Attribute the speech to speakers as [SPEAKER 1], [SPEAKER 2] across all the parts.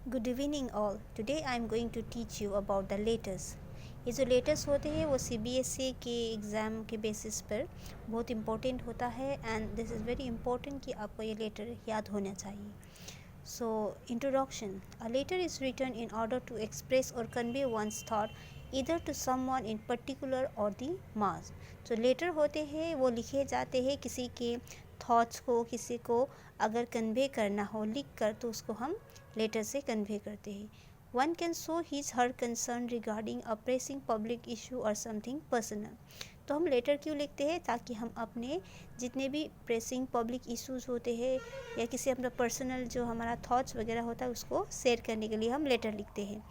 [SPEAKER 1] Good evening all. Today I am going to teach you about the letters. ये जो letters होते हैं वो सीबीएसई के एग्ज़ाम के बेसिस पर बहुत इम्पोर्टेंट होता है and this is very important कि आपको ये लेटर याद होना चाहिए। So introduction. A letter is written in order to express और convey one's thought either to someone in particular और दी मास। जो लेटर होते हैं वो लिखे जाते हैं किसी के थॉट्स को, किसी को अगर कन्वे करना हो लिख कर तो उसको हम लेटर से कन्वे करते हैं। One can show his her concern regarding a pressing public issue और समथिंग पर्सनल। तो हम लेटर क्यों लिखते हैं? ताकि हम अपने जितने भी प्रेसिंग पब्लिक इश्यूज़ होते हैं या किसी अपना पर्सनल जो हमारा थॉट्स वगैरह होता है उसको शेयर करने के लिए हम लेटर लिखते हैं।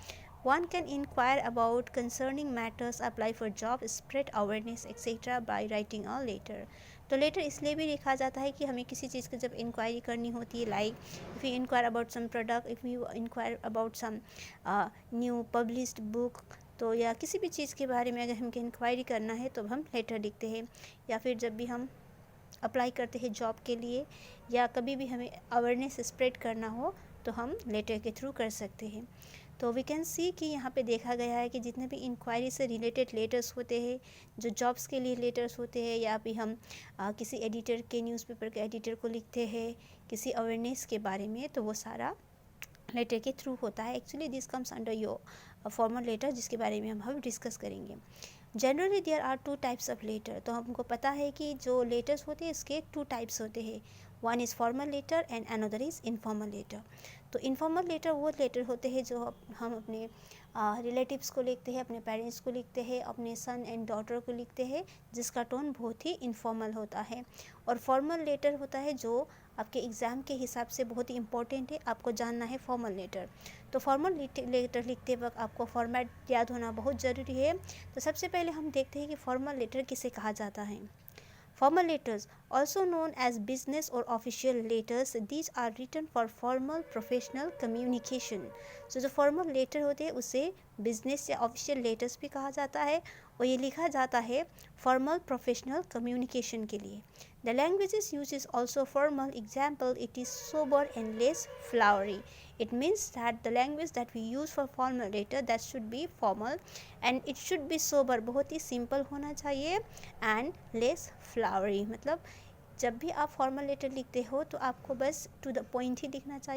[SPEAKER 1] One can inquire about concerning matters, apply for job, spread awareness etc. by writing a letter. तो लेटर इसलिए भी लिखा जाता है कि हमें किसी चीज़ की जब इंक्वायरी करनी होती है, like if you inquire about some product, if you inquire about some new published book, तो या किसी भी चीज़ के बारे में अगर हमको इंक्वायरी करना है तो हम लेटर लिखते हैं। या फिर जब भी हम अप्लाई करते हैं जॉब के लिए या कभी भी हमें अवेयरनेस स्प्रेड करना हो तो हम लेटर के थ्रू कर सकते हैं। तो वी कैन सी कि यहाँ पे देखा गया है कि जितने भी इंक्वायरी से रिलेटेड लेटर्स होते हैं, जो जॉब्स के लिए लेटर्स होते हैं या भी हम किसी एडिटर के, न्यूज़पेपर के एडिटर को लिखते हैं किसी अवेयरनेस के बारे में, तो वो सारा लेटर के थ्रू होता है। Actually this comes under your formal letter, जिसके बारे में हम डिस्कस करेंगे। Generally there are two types of letter. तो हमको पता है कि जो लेटर्स होते हैं इसके टू टाइप्स होते हैं। One is formal letter and another is informal letter. तो इनफॉर्मल लेटर वो लेटर होते हैं जो हम अपने रिलेटिव्स को लिखते हैं, अपने पेरेंट्स को लिखते हैं, अपने सन एंड डॉटर को लिखते हैं, जिसका टोन बहुत ही इनफॉर्मल होता है। और फॉर्मल लेटर होता है जो आपके एग्ज़ाम के हिसाब से बहुत ही इंपॉर्टेंट है, आपको जानना है फॉर्मल लेटर। तो फॉर्मल लेटर लिखते वक्त आपको फॉर्मेट याद होना बहुत ज़रूरी है। तो सबसे पहले हम देखते हैं कि फॉर्मल लेटर किसे कहा जाता है। Formal letters, also known as business or official letters, these are written for formal professional communication. So जो formal letter होते हैं उसे business या official letters भी कहा जाता है और ये लिखा जाता है formal professional communication के लिए। The languages used is also formal. Example, it is sober and less flowery. It means that the language that we use for formal letter that should be formal and it should be sober, बहुत ही simple होना चाहिए, and less flowery, मतलब जब भी आप formal letter लिखते हो तो आपको बस टू द पॉइंट ही लिखना चाहिए।